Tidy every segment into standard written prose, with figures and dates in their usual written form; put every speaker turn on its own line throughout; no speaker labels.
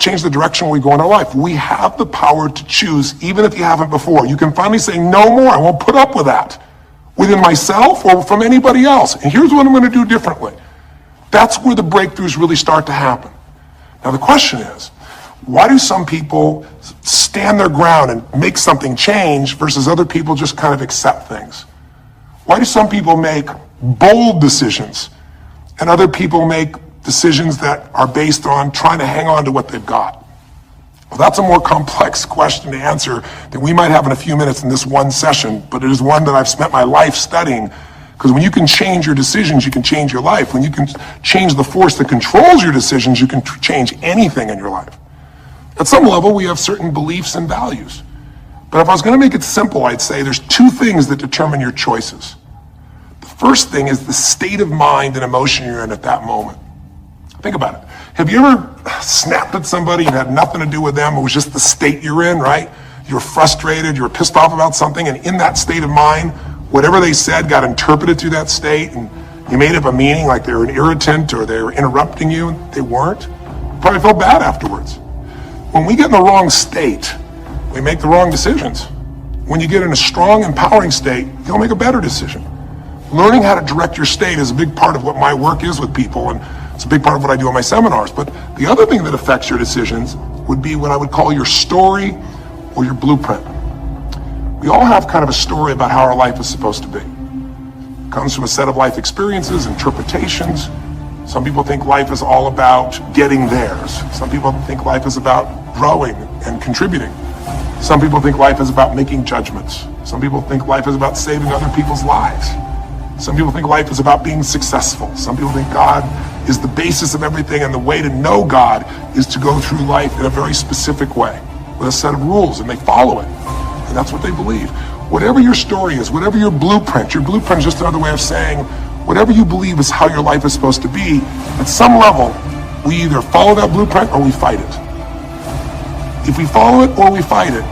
change the direction we go in our life. We have the power to choose, even if you haven't before. You can finally say, no more, I won't put up with that, within myself or from anybody else. And here's what I'm going to do differently. That's where the breakthroughs really start to happen. Now the question is, why do some people stand their ground and make something change versus other people just kind of accept things? Why do some people make bold decisions and other people make decisions that are based on trying to hang on to what they've got? Well, that's a more complex question to answer than we might have in a few minutes in this one session, but it is one that I've spent my life studying, because when you can change your decisions, you can change your life. When you can change the force that controls your decisions, you can change anything in your life. At some level, we have certain beliefs and values. But if I was going to make it simple, I'd say there's two things that determine your choices. The first thing is the state of mind and emotion you're in at that moment. Think about it. Have you ever snapped at somebody and had nothing to do with them? It was just the state you're in, right? You were frustrated, you were pissed off about something, and in that state of mind, whatever they said got interpreted through that state, and you made up a meaning like they were an irritant or they were interrupting you, and they weren't. You probably felt bad afterwards. When we get in the wrong state, we make the wrong decisions. When you get in a strong, empowering state, you'll make a better decision. Learning how to direct your state is a big part of what my work is with people, and it's a big part of what I do in my seminars. But the other thing that affects your decisions would be what I would call your story or your blueprint. We all have kind of a story about how our life is supposed to be. It comes from a set of life experiences, interpretations. Some people think life is all about getting theirs. Some people think life is about growing and contributing. Some people think life is about making judgments. Some people think life is about saving other people's lives. Some people think life is about being successful. Some people think God is the basis of everything, and the way to know God is to go through life in a very specific way with a set of rules, and they follow it. And that's what they believe. Whatever your story is, whatever your blueprint is just another way of saying whatever you believe is how your life is supposed to be, at some level, we either follow that blueprint or we fight it. If we follow it or we fight it,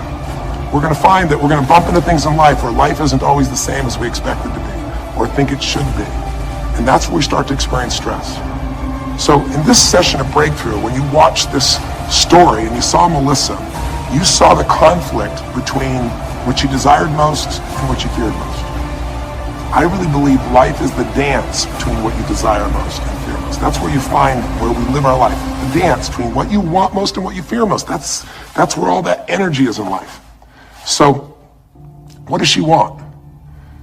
we're going to find that we're going to bump into things in life where life isn't always the same as we expect it to be or think it should be. And that's where we start to experience stress. So in this session of Breakthrough, when you watch this story and you saw Melissa, you saw the conflict between what you desired most and what you feared most. I really believe life is the dance between what you desire most and fear most. That's where you find where we live our life. The dance between what you want most and what you fear most. That's where all that energy is in life. So what does she want?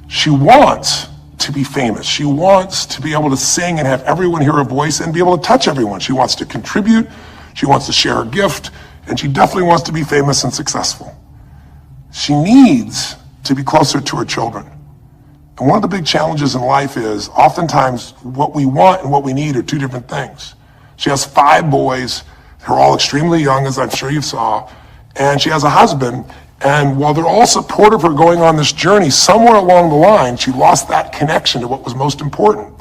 She wants to be famous. She wants to be able to sing and have everyone hear her voice and be able to touch everyone. She wants to contribute. She wants to share her gift. And she definitely wants to be famous and successful. She needs to be closer to her children. And one of the big challenges in life is oftentimes what we want and what we need are two different things. She has 5 boys. They're all extremely young, as I'm sure you saw. And she has a husband. And while they're all supportive of her going on this journey, somewhere along the line, she lost that connection to what was most important.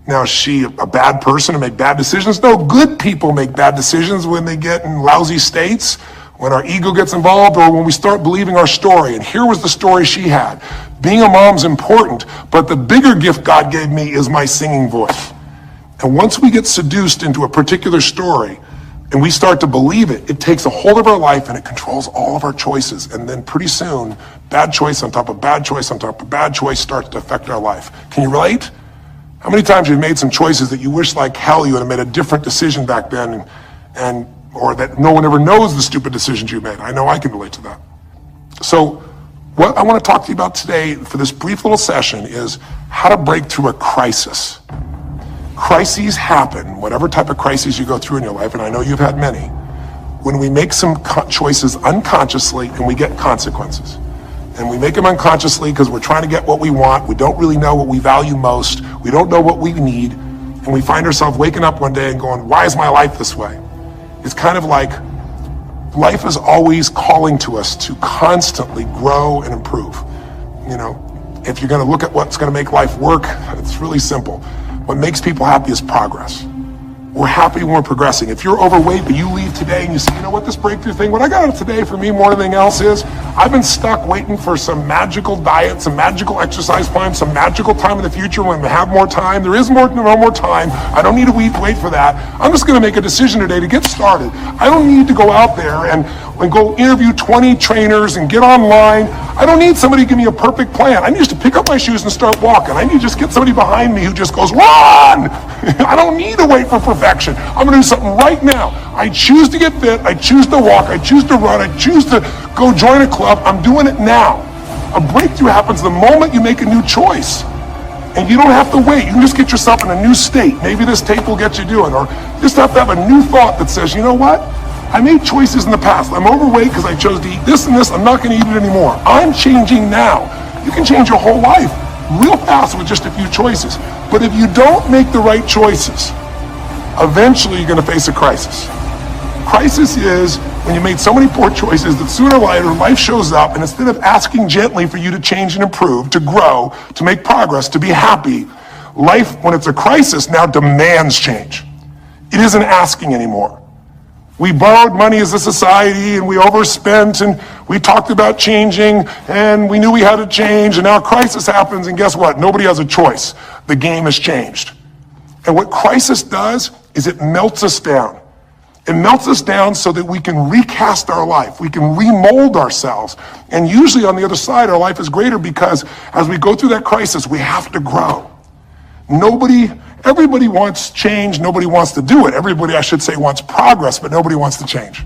Now, is she a bad person and make bad decisions? No, good people make bad decisions when they get in lousy states, when our ego gets involved, or when we start believing our story. And here was the story she had. Being a mom's important, but the bigger gift God gave me is my singing voice. And once we get seduced into a particular story and we start to believe it, it takes a hold of our life and it controls all of our choices. And then pretty soon, bad choice on top of bad choice on top of bad choice starts to affect our life. Can you relate? How many times you've made some choices that you wish like hell you had made a different decision back then, or that no one ever knows the stupid decisions you made? I know I can relate to that. So what I want to talk to you about today for this brief little session is how to break through a crisis. Crises happen, whatever type of crises you go through in your life, and I know you've had many, when we make some choices unconsciously and we get consequences. And we make them unconsciously because we're trying to get what we want. We don't really know what we value most. We don't know what we need. And we find ourselves waking up one day and going, why is my life this way? It's kind of like life is always calling to us to constantly grow and improve. You know, if you're going to look at what's going to make life work, it's really simple. What makes people happy is progress. We're happy when we're progressing. If you're overweight, but you leave today and you say, you know what, this breakthrough thing, what I got out of today for me more than anything else is, I've been stuck waiting for some magical diet, some magical exercise plan, some magical time in the future when we have more time. There is no more time. I don't need to wait for that. I'm just going to make a decision today to get started. I don't need to go out there and go interview 20 trainers and get online. I don't need somebody to give me a perfect plan. I need just to pick up my shoes and start walking. I need to just get somebody behind me who just goes, run! I don't need to wait for perfection. I'm going to do something right now. I choose to get fit. I choose to walk. I choose to run. I choose to go join a club. I'm doing it now. A breakthrough happens the moment you make a new choice. And you don't have to wait. You can just get yourself in a new state. Maybe this tape will get you doing. Or you just have to have a new thought that says, you know what? I made choices in the past. I'm overweight because I chose to eat this and this. I'm not going to eat it anymore. I'm changing now. You can change your whole life real fast with just a few choices. But if you don't make the right choices, eventually you're going to face a crisis. Crisis is when you made so many poor choices that sooner or later life shows up, and instead of asking gently for you to change and improve, to grow, to make progress, to be happy, life, when it's a crisis, now demands change. It isn't asking anymore. We borrowed money as a society and we overspent and we talked about changing and we knew we had to change, and now a crisis happens and guess what? Nobody has a choice. The game has changed. And what crisis does is it melts us down. It melts us down so that we can recast our life. We can remold ourselves. And usually on the other side, our life is greater because as we go through that crisis, we have to grow. Everybody wants change. Nobody wants to do it. Everybody, I should say, wants progress, but nobody wants to change.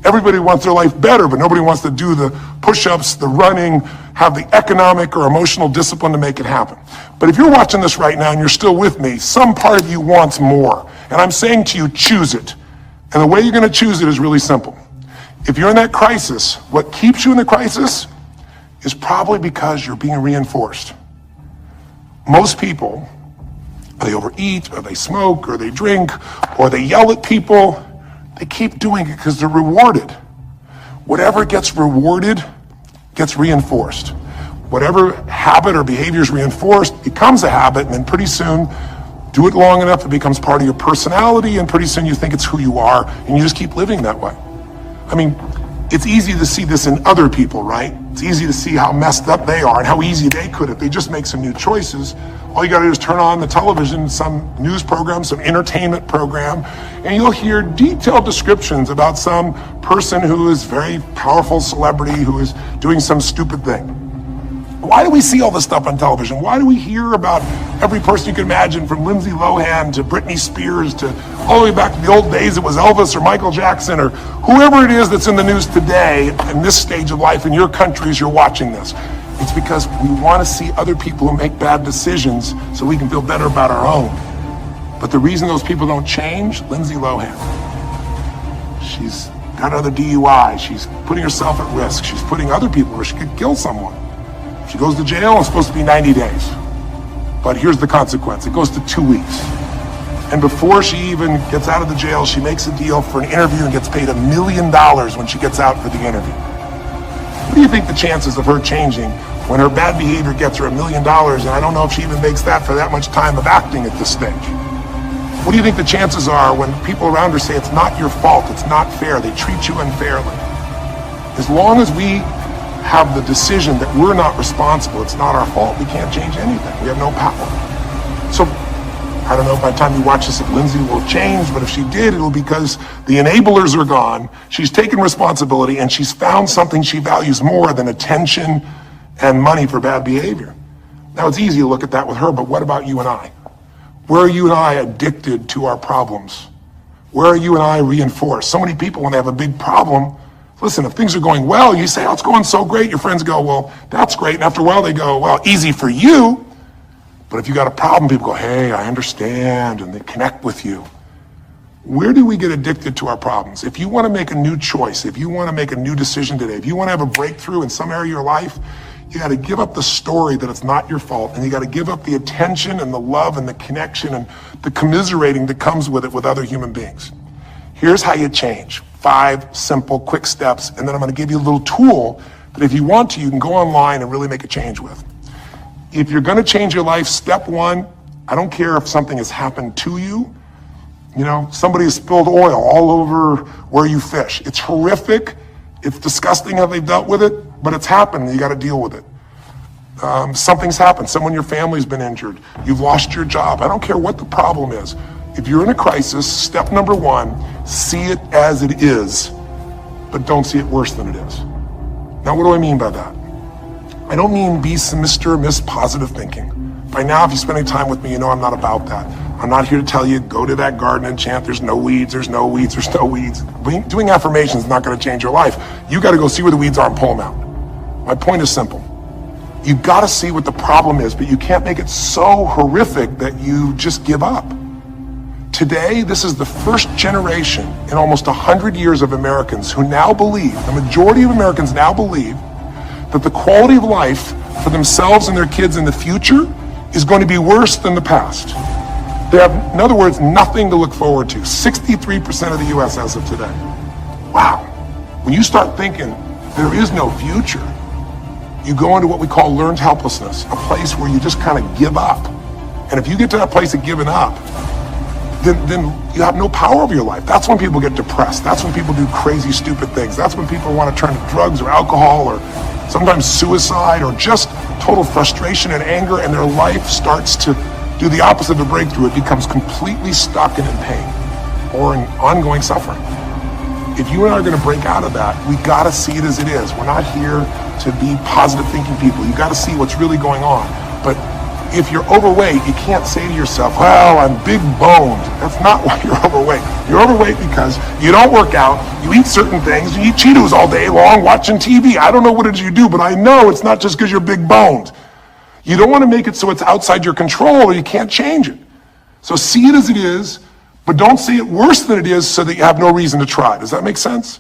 Everybody wants their life better, but nobody wants to do the push-ups, the running, have the economic or emotional discipline to make it happen. But if you're watching this right now and you're still with me, some part of you wants more. And I'm saying to you, choose it. And the way you're going to choose it is really simple. If you're in that crisis, what keeps you in the crisis is probably because you're being reinforced. Most people, they overeat, or they smoke, or they drink, or they yell at people. They keep doing it because they're rewarded. Whatever gets rewarded gets reinforced. Whatever habit or behavior is reinforced becomes a habit, and then pretty soon, do it long enough, it becomes part of your personality, and pretty soon you think it's who you are, and you just keep living that way. I mean, it's easy to see this in other people, right? It's easy to see how messed up they are and how easy they could if they just make some new choices. All you gotta do is turn on the television, some news program, some entertainment program, and you'll hear detailed descriptions about some person who is very powerful celebrity who is doing some stupid thing. Why do we see all this stuff on television? Why do we hear about every person you can imagine, from Lindsay Lohan to Britney Spears to all the way back to the old days it was Elvis or Michael Jackson or whoever it is that's in the news today in this stage of life in your country as you're watching this? It's because we want to see other people who make bad decisions so we can feel better about our own. But the reason those people don't change, Lindsay Lohan, she's got another DUI. She's putting herself at risk. She's putting other people where she could kill someone. She goes to jail, it's supposed to be 90 days. But here's the consequence. It goes to 2 weeks. And before she even gets out of the jail, she makes a deal for an interview and gets paid $1 million when she gets out for the interview. What do you think the chances of her changing when her bad behavior gets her $1 million, and I don't know if she even makes that for that much time of acting at this stage? What do you think the chances are when people around her say it's not your fault, it's not fair, they treat you unfairly? As long as we have the decision that we're not responsible, it's not our fault, we can't change anything. We have no power. So I don't know if by the time you watch this if Lindsay will change, but if she did, it'll be because the enablers are gone, she's taken responsibility, and she's found something she values more than attention and money for bad behavior. Now it's easy to look at that with her, but what about you and I? Where are you and I addicted to our problems? Where are you and I reinforced? So many people, when they have a big problem, listen, if things are going well, you say, oh, it's going so great. Your friends go, well, that's great. And after a while, they go, well, easy for you. But if you got a problem, people go, hey, I understand, and they connect with you. Where do we get addicted to our problems? If you want to make a new choice, if you want to make a new decision today, if you want to have a breakthrough in some area of your life, you got to give up the story that it's not your fault, and you got to give up the attention and the love and the connection and the commiserating that comes with it with other human beings. Here's how you change. 5 simple, quick steps, and then I'm going to give you a little tool that if you want to, you can go online and really make a change with. If you're going to change your life, step 1, I don't care if something has happened to you. You know, somebody has spilled oil all over where you fish. It's horrific. It's disgusting how they've dealt with it. but it's happened, you gotta deal with it. Something's happened, someone in your family's been injured, you've lost your job, I don't care what the problem is. If you're in a crisis, step number one, see it as it is, but don't see it worse than it is. Now, what do I mean by that? I don't mean be Mr. or Miss Positive Thinking. By now, if you spend any time with me, you know I'm not about that. I'm not here to tell you, go to that garden and chant, there's no weeds, there's no weeds, there's no weeds. Doing affirmations is not gonna change your life. You gotta go see where the weeds are and pull them out. My point is simple. You gotta see what the problem is, but you can't make it so horrific that you just give up. Today, this is the first generation in almost 100 years of Americans who now believe, the majority of Americans now believe, that the quality of life for themselves and their kids in the future is going to be worse than the past. They have, in other words, nothing to look forward to. 63% of the US as of today. Wow. When you start thinking there is no future, you go into what we call learned helplessness, a place where you just kind of give up. And if you get to that place of giving up, then you have no power over your life. That's when people get depressed. That's when people do crazy, stupid things. That's when people want to turn to drugs or alcohol or sometimes suicide or just total frustration and anger, and their life starts to do the opposite of a breakthrough. It becomes completely stuck and in pain or in ongoing suffering. If you and I are going to break out of that, we got to see it as it is. We're not here to be positive thinking people. You got to see what's really going on. But if you're overweight, you can't say to yourself, well, I'm big boned. That's not why you're overweight. You're overweight because you don't work out, you eat certain things, you eat Cheetos all day long, watching TV. I don't know what it is you do, but I know it's not just because you're big boned. You don't want to make it so it's outside your control or you can't change it. So see it as it is, but don't see it worse than it is so that you have no reason to try. Does that make sense?